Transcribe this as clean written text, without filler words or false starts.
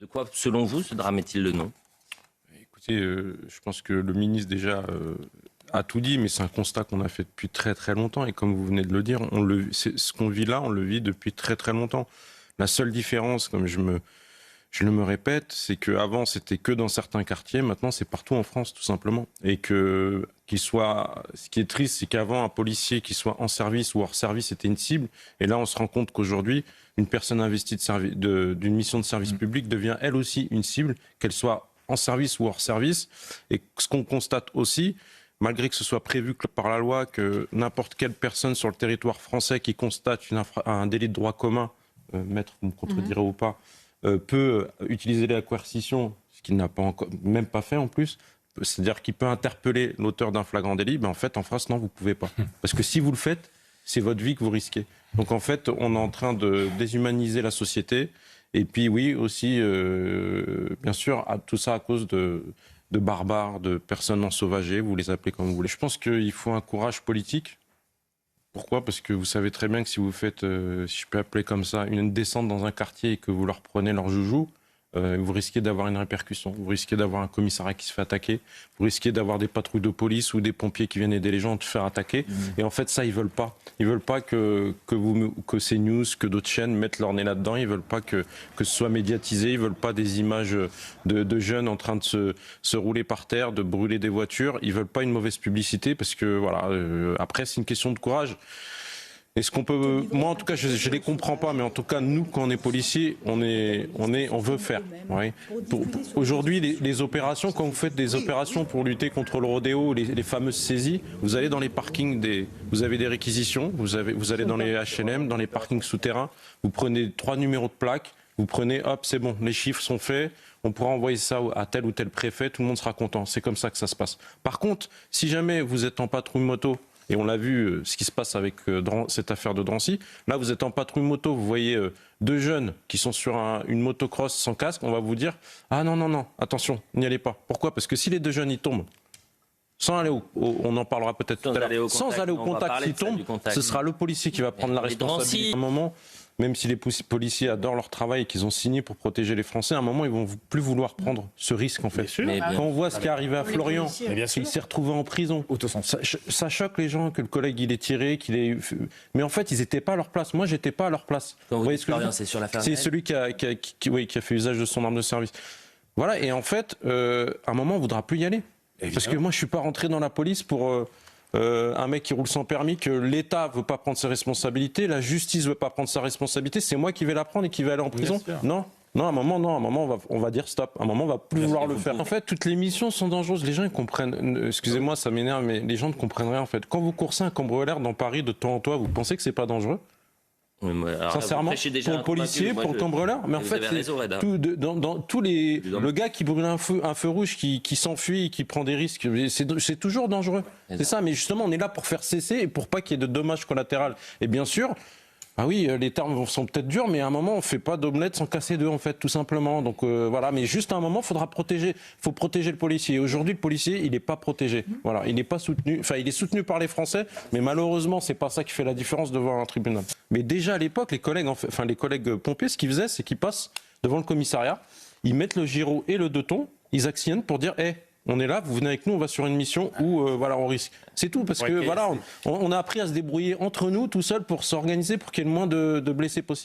De quoi, selon vous, ce drame est-il le nom? Écoutez, je pense que le ministre déjà a tout dit, mais c'est un constat qu'on a fait depuis très très longtemps. Et comme vous venez de le dire, ce qu'on vit là, on le vit depuis très très longtemps. La seule différence, comme je le me répète, c'est qu'avant c'était que dans certains quartiers, maintenant c'est partout en France tout simplement. Et ce qui est triste, c'est qu'avant un policier qui soit en service ou hors service était une cible, et là on se rend compte qu'aujourd'hui une personne investie d'une mission de service public devient elle aussi une cible, qu'elle soit en service ou hors service. Et ce qu'on constate aussi, malgré que ce soit prévu par la loi que n'importe quelle personne sur le territoire français qui constate un délit de droit commun, maître, vous me contredirez ou pas, peut utiliser la coercition, ce qu'il n'a même pas fait en plus, c'est-à-dire qu'il peut interpeller l'auteur d'un flagrant délit, en fait en France non, vous ne pouvez pas. Parce que si vous le faites, c'est votre vie que vous risquez. Donc en fait, on est en train de déshumaniser la société. Et puis oui, aussi, bien sûr, tout ça à cause de barbares, de personnes ensauvagées, vous les appelez comme vous voulez. Je pense qu'il faut un courage politique. Pourquoi ? Parce que vous savez très bien que si vous faites, si je peux appeler comme ça, une descente dans un quartier et que vous leur prenez leur joujou, vous risquez d'avoir une répercussion, vous risquez d'avoir un commissariat qui se fait attaquer, vous risquez d'avoir des patrouilles de police ou des pompiers qui viennent aider les gens à se faire attaquer. Et en fait, ça, ils veulent pas. Ils veulent pas que CNews, que d'autres chaînes mettent leur nez là-dedans. Ils veulent pas que ce soit médiatisé. Ils veulent pas des images de jeunes en train de se rouler par terre, de brûler des voitures. Ils veulent pas une mauvaise publicité parce que voilà. Après, c'est une question de courage. Est-ce qu'on peut, moi en tout cas, je les comprends pas, mais en tout cas, nous, quand on est policier, on veut faire. Ouais. Aujourd'hui, les opérations, quand vous faites des opérations pour lutter contre le rodéo, les fameuses saisies, vous allez dans les parkings, vous avez des réquisitions, vous allez dans les HLM, dans les parkings souterrains, vous prenez 3 numéros de plaque, vous prenez, hop, c'est bon, les chiffres sont faits, on pourra envoyer ça à tel ou tel préfet, tout le monde sera content. C'est comme ça que ça se passe. Par contre, si jamais vous êtes en patrouille moto, et on l'a vu, ce qui se passe avec cette affaire de Drancy. Là, vous êtes en patrouille moto, vous voyez 2 jeunes qui sont sur une motocross sans casque, on va vous dire « Ah non, attention, n'y allez pas ». Pourquoi ? Parce que si les 2 jeunes, ils tombent, sans aller on en parlera peut-être tout à l'heure, sans aller au contact, s'ils tombent, ce sera le policier qui va prendre la responsabilité. À un moment, même si les policiers adorent leur travail et qu'ils ont signé pour protéger les Français, à un moment, ils vont plus vouloir prendre ce risque, en fait. Quand on voit ce qui est arrivé à Florian, il s'est retrouvé en prison. Ça choque les gens que le collègue, il est tiré, mais en fait, ils n'étaient pas à leur place. Moi, j'étais pas à leur place. Vous voyez ce que c'est sur l'affaire. C'est celui qui a fait usage de son arme de service. Voilà, et en fait, à un moment, on ne voudra plus y aller. Évidemment. Parce que moi, je ne suis pas rentré dans la police pour... un mec qui roule sans permis, que l'État veut pas prendre ses responsabilités, la justice veut pas prendre sa responsabilité, c'est moi qui vais la prendre et qui vais aller en prison. Non, à un moment, on va dire stop. À un moment, on va plus vouloir le faire. En fait, toutes les missions sont dangereuses. Les gens, ils comprennent. Excusez-moi, ça m'énerve, mais les gens ne comprennent rien, en fait. Quand vous coursez un cambrioleur dans Paris de toi en toi, vous pensez que c'est pas dangereux ? Sincèrement, pour le policier, pour le cambrioleur, mais en fait, dans tous le gars qui brûle un feu rouge, qui s'enfuit, qui prend des risques, c'est toujours dangereux. C'est ça, mais justement, on est là pour faire cesser et pour pas qu'il y ait de dommages collatéraux. Et bien sûr, ah oui, les termes sont peut-être durs, mais à un moment, on fait pas d'omelette sans casser deux, en fait, tout simplement. Donc voilà, mais juste à un moment, faut protéger le policier. Aujourd'hui, le policier, il n'est pas protégé. Voilà, il n'est pas soutenu. Enfin, il est soutenu par les Français, mais malheureusement, c'est pas ça qui fait la différence devant un tribunal. Mais déjà à l'époque, les collègues pompiers, ce qu'ils faisaient, c'est qu'ils passent devant le commissariat, ils mettent le gyro et le 2 tons, ils actionnent pour dire, on est là, vous venez avec nous, on va sur une mission où voilà, on risque. C'est tout, parce que voilà, on a appris à se débrouiller entre nous tout seul pour s'organiser pour qu'il y ait le moins de blessés possible.